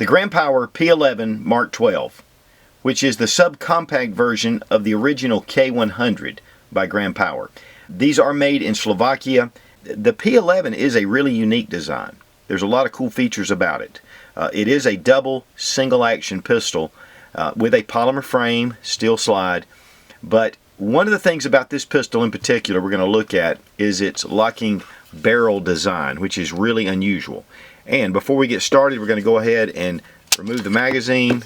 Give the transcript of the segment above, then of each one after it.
The Grand Power P11 Mk12, which is the subcompact version of the original K100 by Grand Power. These are made in Slovakia. The P11 is a really unique design. There's a lot of cool features about it. It is a double single action pistol with a polymer frame, steel slide, but one of the things about this pistol in particular we're going to look at is its locking barrel design, which is really unusual. And before we get started, we're going to go ahead and remove the magazine,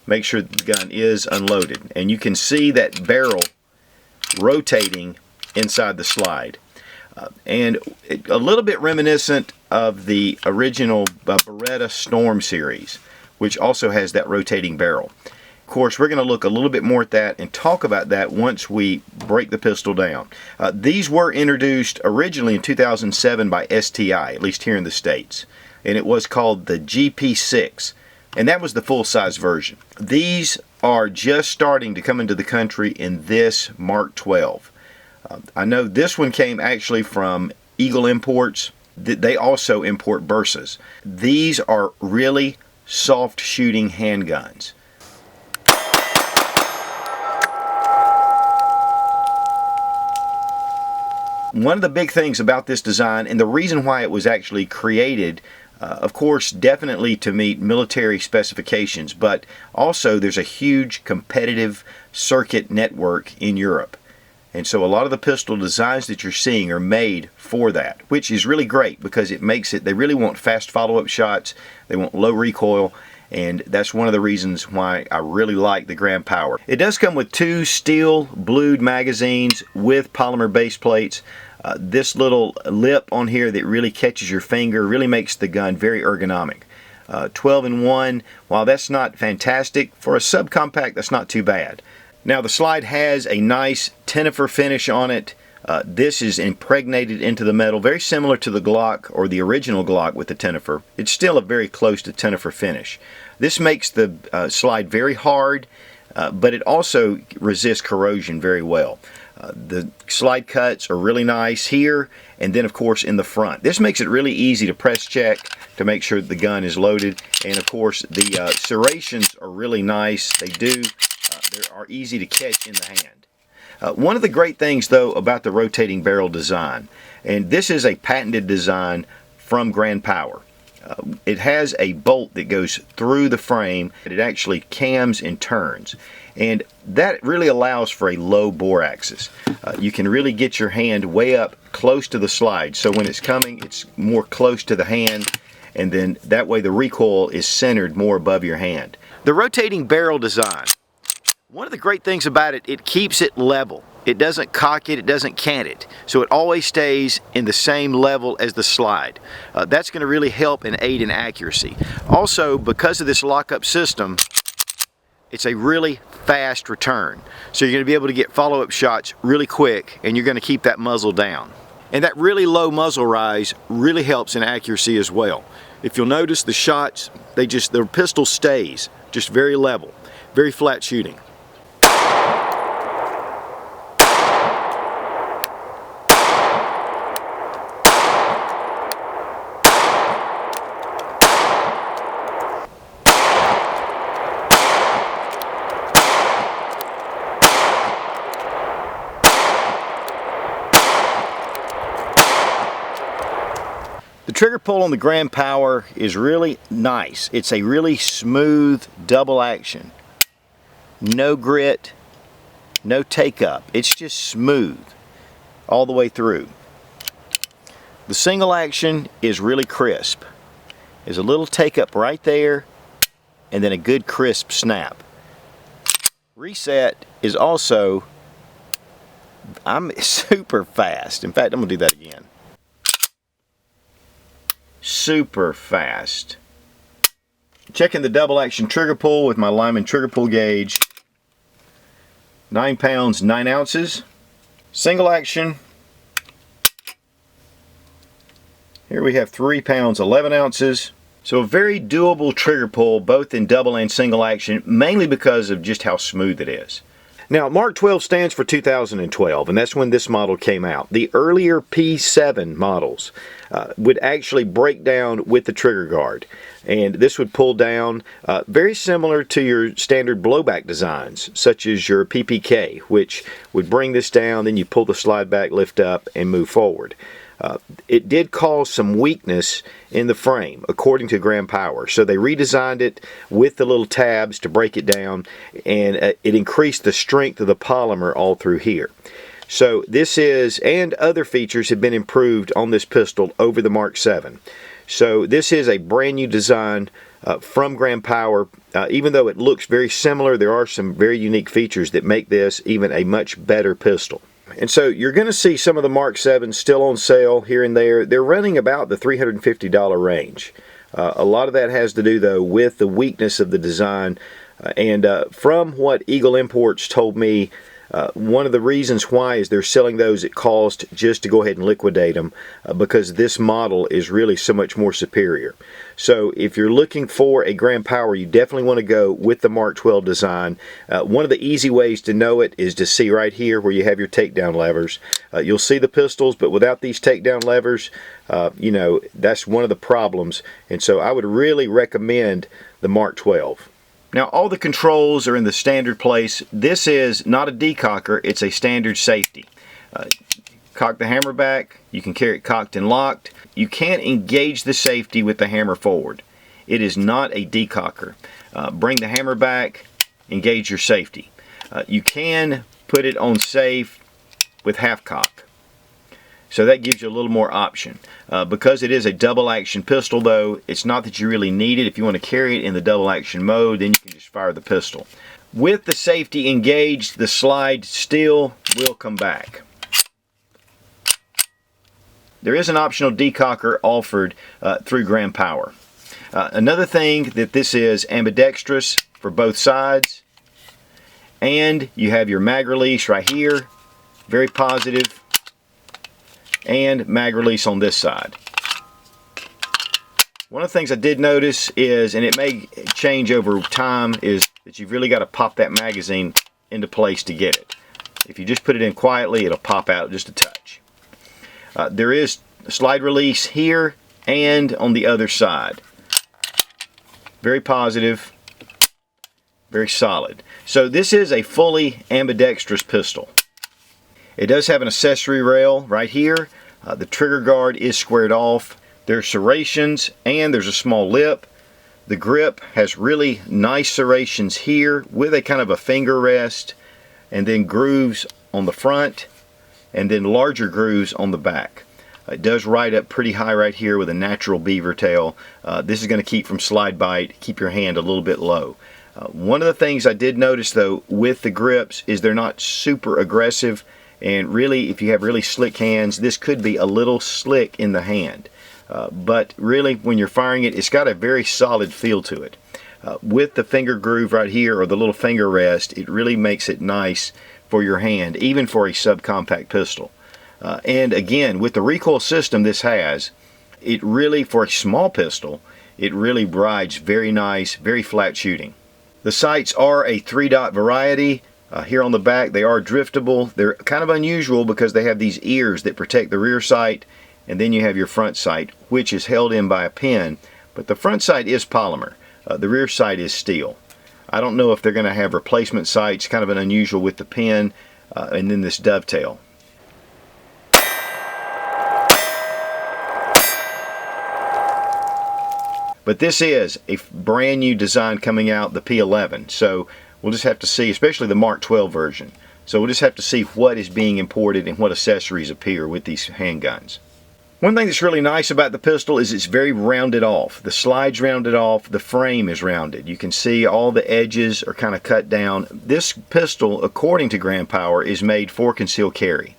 make sure the gun is unloaded. And you can see that barrel rotating inside the slide. And a little bit reminiscent of the original Beretta Storm series, which also has that rotating barrel. Of course, we're going to look a little bit more at that and talk about that once we break the pistol down. These were introduced originally in 2007 by STI, at least here in the States, and it was called the GP6, and that was the full-size version. These are just starting to come into the country in this Mk12. I know this one came actually from Eagle Imports. They also import Bursas. These are really soft shooting handguns. One of the big things about this design, and the reason why it was actually created, of course, definitely to meet military specifications, but also there's a huge competitive circuit network in Europe. And so a lot of the pistol designs that you're seeing are made for that, which is really great because it makes it, they really want fast follow-up shots, they want low recoil, and that's one of the reasons why I really like the Grand Power. It does come with two steel blued magazines with polymer base plates. This little lip on here that really catches your finger really makes the gun very ergonomic. 12-in-1, while that's not fantastic, for a subcompact that's not too bad. Now the slide has a nice tenifer finish on it. This is impregnated into the metal, very similar to the Glock or the original Glock with the tenifer. It's still a very close to tenifer finish. This makes the slide very hard, but it also resists corrosion very well. The slide cuts are really nice here, and then of course in the front. This makes it really easy to press check to make sure the gun is loaded, and of course the serrations are really nice. They are easy to catch in the hand. One of the great things though about the rotating barrel design, and this is a patented design from Grand Power. It has a bolt that goes through the frame, and it actually cams and turns, and that really allows for a low bore axis. You can really get your hand way up close to the slide, so when it's coming it's more close to the hand, and then that way the recoil is centered more above your hand. The rotating barrel design, one of the great things about it, it keeps it level. It doesn't cock it, it doesn't cant it. So it always stays in the same level as the slide. That's going to really help and aid in accuracy. Also, because of this lockup system, it's a really fast return. So you're going to be able to get follow-up shots really quick, and you're going to keep that muzzle down. And that really low muzzle rise really helps in accuracy as well. If you'll notice the shots, the pistol stays just very level, very flat shooting. The trigger pull on the Grand Power is really nice. It's a really smooth double action. No grit, no take up. It's just smooth all the way through. The single action is really crisp. There's a little take up right there, and then a good crisp snap. Reset is also, super fast. In fact, I'm gonna do that again. Super fast. Checking the double action trigger pull with my Lyman trigger pull gauge. 9 pounds 9 ounces. Single action. Here we have 3 pounds 11 ounces. So a very doable trigger pull both in double and single action, mainly because of just how smooth it is. Now, Mark 12 stands for 2012, and that's when this model came out. The earlier P7 models would actually break down with the trigger guard, and this would pull down very similar to your standard blowback designs, such as your PPK, which would bring this down, then you pull the slide back, lift up, and move forward. It did cause some weakness in the frame, according to Grand Power. So they redesigned it with the little tabs to break it down, and it increased the strength of the polymer all through here. So this is, and other features have been improved on this pistol over the Mark 7. So this is a brand new design from Grand Power. Even though it looks very similar, there are some very unique features that make this even a much better pistol. And so you're going to see some of the Mark 7s still on sale here and there. They're running about the $350 range. A lot of that has to do, though, with the weakness of the design. And from what Eagle Imports told me, one of the reasons why is they're selling those at cost just to go ahead and liquidate them because this model is really so much more superior. So if you're looking for a Grand Power, you definitely want to go with the Mark 12 design. One of the easy ways to know it is to see right here where you have your takedown levers. You'll see the pistols, but without these takedown levers, you know, that's one of the problems. And so I would really recommend the Mark 12. Now, all the controls are in the standard place. This is not a decocker, it's a standard safety. Cock the hammer back, you can carry it cocked and locked. You can't engage the safety with the hammer forward. It is not a decocker. Bring the hammer back, engage your safety. You can put it on safe with half cock. So that gives you a little more option. Because it is a double action pistol, though, it's not that you really need it. If you want to carry it in the double action mode, then you can just fire the pistol. With the safety engaged, the slide still will come back. There is an optional decocker offered through Grand Power. Another thing that this is ambidextrous for both sides. And you have your mag release right here. Very positive. And mag release on this side. One of the things I did notice is, and it may change over time, is that you've really got to pop that magazine into place to get it. If you just put it in quietly, it'll pop out just a touch. There is a slide release here and on the other side. Very positive, very solid. So this is a fully ambidextrous pistol. It does have an accessory rail right here. The trigger guard is squared off. There's serrations and there's a small lip. The grip has really nice serrations here with a kind of a finger rest, and then grooves on the front and then larger grooves on the back. It does ride up pretty high right here with a natural beaver tail. This is going to keep from slide bite, keep your hand a little bit low. One of the things I did notice, though, with the grips is they're not super aggressive. And really, if you have really slick hands, this could be a little slick in the hand. But really, when you're firing it, it's got a very solid feel to it. With the finger groove right here, or the little finger rest, it really makes it nice for your hand, even for a subcompact pistol. And again, with the recoil system this has, it really, for a small pistol, it really rides very nice, very flat shooting. The sights are a 3-dot variety. Here on the back, they are driftable. They're kind of unusual because they have these ears that protect the rear sight, and then you have your front sight, which is held in by a pin. But the front sight is polymer. The rear sight is steel. I don't know if they're going to have replacement sights, kind of an unusual with the pin, and then this dovetail. But this is a brand new design coming out, the P11. So we'll just have to see, especially the Mark 12 version. So we'll just have to see what is being imported and what accessories appear with these handguns. One thing that's really nice about the pistol is it's very rounded off. The slide's rounded off, the frame is rounded. You can see all the edges are kind of cut down. This pistol, according to Grand Power, is made for concealed carry.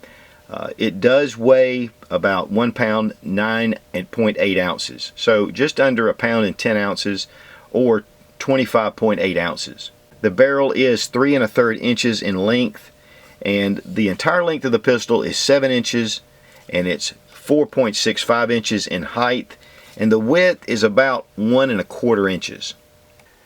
It does weigh about 1 pound 9.8 ounces. So just under 1 pound and 10 ounces, or 25.8 ounces. The barrel is 3 1/3 inches in length, and the entire length of the pistol is 7 inches, and it's 4.65 inches in height, and the width is about 1 1/4 inches.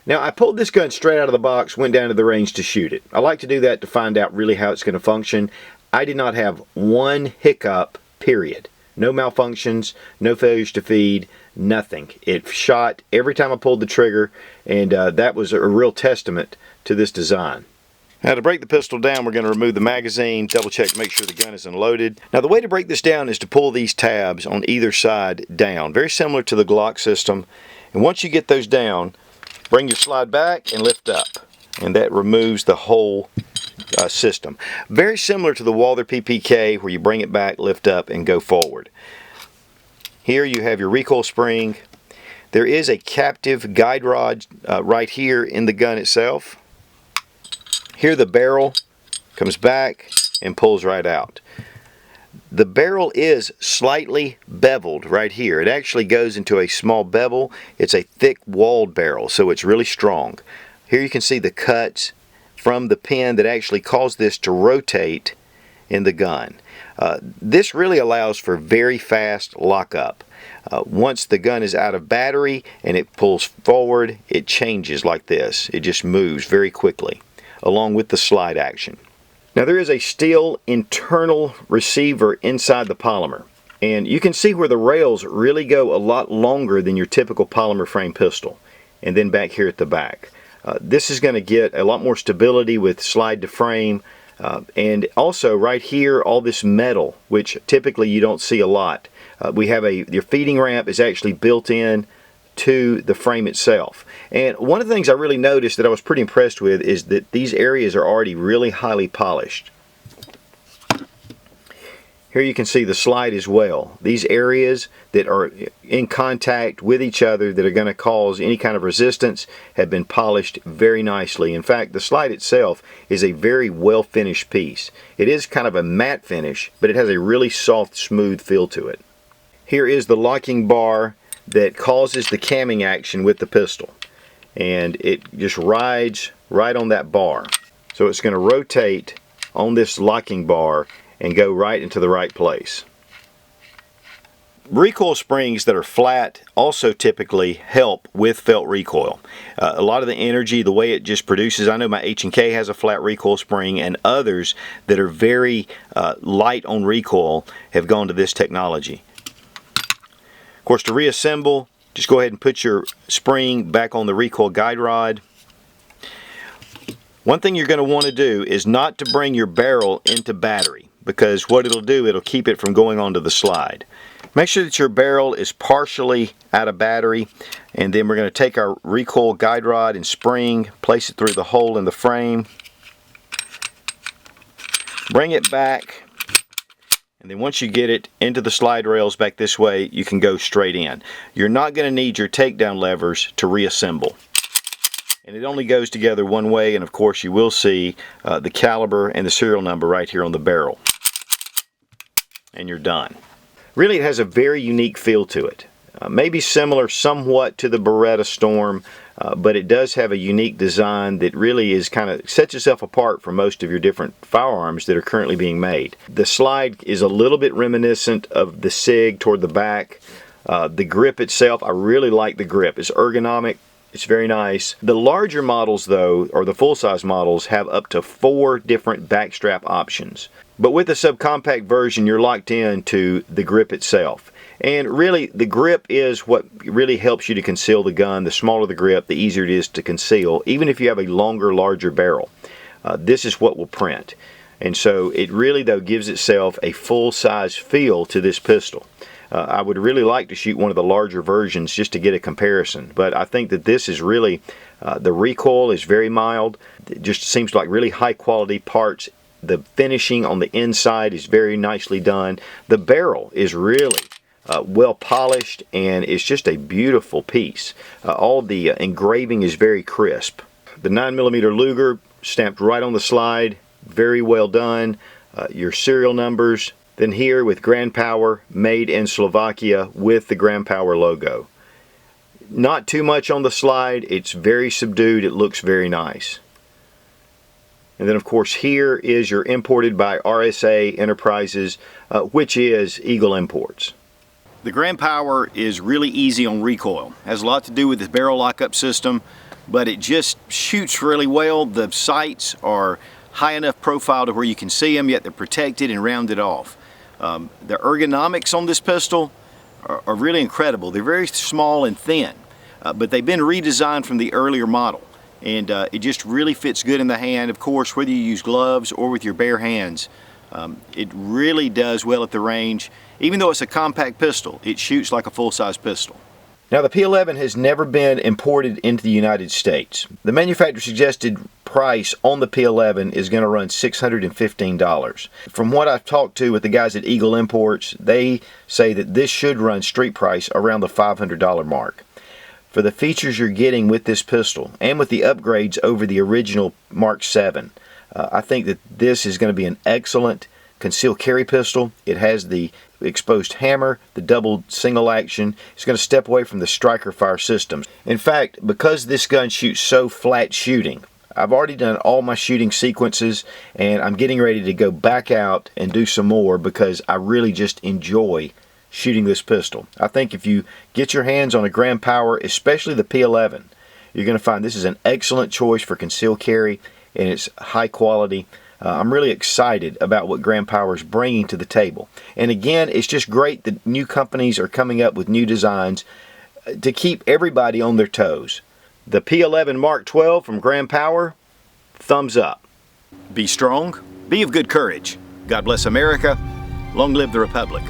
Now, I pulled this gun straight out of the box, went down to the range to shoot it. I like to do that to find out really how it's going to function. I did not have one hiccup, period. No malfunctions, no failures to feed, nothing. It shot every time I pulled the trigger, and that was a real testament to this design. Now, to break the pistol down, we're going to remove the magazine, double check to make sure the gun is unloaded. Now, the way to break this down is to pull these tabs on either side down, very similar to the Glock system. And once you get those down, bring your slide back and lift up, and that removes the whole system. Very similar to the Walther PPK, where you bring it back, lift up, and go forward. Here you have your recoil spring. There is a captive guide rod right here in the gun itself. Here the barrel comes back and pulls right out. The barrel is slightly beveled right here. It actually goes into a small bevel. It's a thick walled barrel, so it's really strong. Here you can see the cuts from the pin that actually caused this to rotate in the gun. This really allows for very fast lockup. Once the gun is out of battery and it pulls forward, it changes like this. It just moves very quickly, along with the slide action. Now, there is a steel internal receiver inside the polymer, and you can see where the rails really go a lot longer than your typical polymer frame pistol, and then back here at the back. This is going to get a lot more stability with slide to frame, and also right here, all this metal, which typically you don't see a lot. We have your feeding ramp is actually built in to the frame itself. And one of the things I really noticed that I was pretty impressed with is that these areas are already really highly polished. Here you can see the slide as well. These areas that are in contact with each other that are going to cause any kind of resistance have been polished very nicely. In fact, the slide itself is a very well finished piece. It is kind of a matte finish, but it has a really soft, smooth feel to it. Here is the locking bar that causes the camming action with the pistol, and it just rides right on that bar. So it's going to rotate on this locking bar and go right into the right place. Recoil springs that are flat also typically help with felt recoil. A lot of the energy, the way it just produces, I know my H&K has a flat recoil spring, and others that are very light on recoil have gone to this technology. Of course, to reassemble, just go ahead and put your spring back on the recoil guide rod. One thing you're going to want to do is not to bring your barrel into battery, because what it'll do, it'll keep it from going onto the slide. Make sure that your barrel is partially out of battery, and then we're going to take our recoil guide rod and spring, place it through the hole in the frame, bring it back, and then once you get it into the slide rails back this way, you can go straight in. You're not going to need your takedown levers to reassemble. And it only goes together one way, and of course you will see the caliber and the serial number right here on the barrel. And you're done. Really, it has a very unique feel to it. Maybe similar somewhat to the Beretta Storm, but it does have a unique design that really is kind of sets itself apart from most of your different firearms that are currently being made. The slide is a little bit reminiscent of the SIG toward the back. The grip itself, I really like the grip. It's ergonomic. It's very nice. The larger models, though, or the full-size models, have up to 4 different backstrap options. But with the subcompact version, you're locked in to the grip itself. And really, the grip is what really helps you to conceal the gun. The smaller the grip, the easier it is to conceal, even if you have a longer, larger barrel. This is what will print. And so it really, though, gives itself a full-size feel to this pistol. I would really like to shoot one of the larger versions just to get a comparison, but I think that this is really, the recoil is very mild. It just seems like really high quality parts. The finishing on the inside is very nicely done. The barrel is really well polished, and it's just a beautiful piece. All the engraving is very crisp. The 9mm Luger stamped right on the slide, very well done. Your serial numbers. Then here with Grand Power, made in Slovakia with the Grand Power logo. Not too much on the slide, it's very subdued, it looks very nice. And then of course here is your imported by RSA Enterprises, which is Eagle Imports. The Grand Power is really easy on recoil. Has a lot to do with the barrel lockup system, but it just shoots really well. The sights are high enough profile to where you can see them, yet they're protected and rounded off. The ergonomics on this pistol are really incredible. They're very small and thin, but they've been redesigned from the earlier model, and it just really fits good in the hand. Of course, whether you use gloves or with your bare hands, it really does well at the range. Even though it's a compact pistol, it shoots like a full-size pistol. Now, the P11 has never been imported into the United States. The manufacturer suggested price on the P11 is going to run $615. From what I've talked to with the guys at Eagle Imports, they say that this should run street price around the $500 mark. For the features you're getting with this pistol and with the upgrades over the original Mark 7, I think that this is going to be an excellent concealed carry pistol. It has the exposed hammer, the double single action. It's going to step away from the striker fire systems. In fact, because this gun shoots so flat shooting, I've already done all my shooting sequences, and I'm getting ready to go back out and do some more because I really just enjoy shooting this pistol. I think if you get your hands on a Grand Power, especially the P11, you're going to find this is an excellent choice for concealed carry, and it's high quality. I'm really excited about what Grand Power is bringing to the table. And again, it's just great that new companies are coming up with new designs to keep everybody on their toes. The P11 Mark 12 from Grand Power, thumbs up. Be strong, be of good courage. God bless America. Long live the Republic.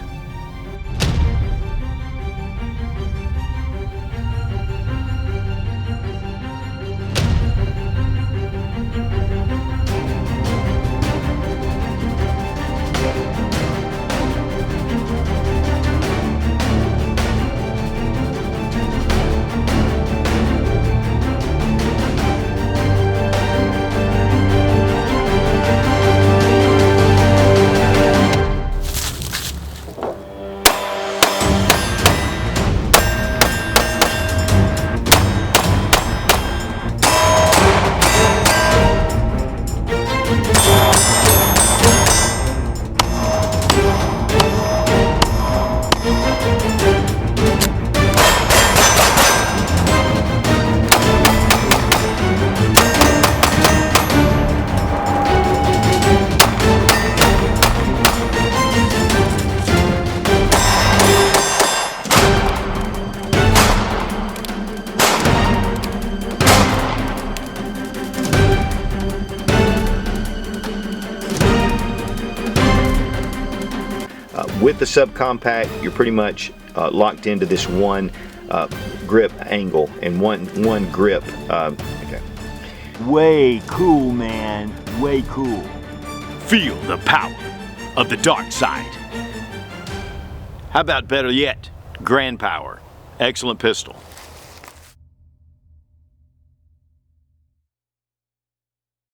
With the subcompact, you're pretty much locked into this one grip angle and one grip. Okay. Way cool, man. Way cool. Feel the power of the dark side. How about better yet, Grand Power? Excellent pistol.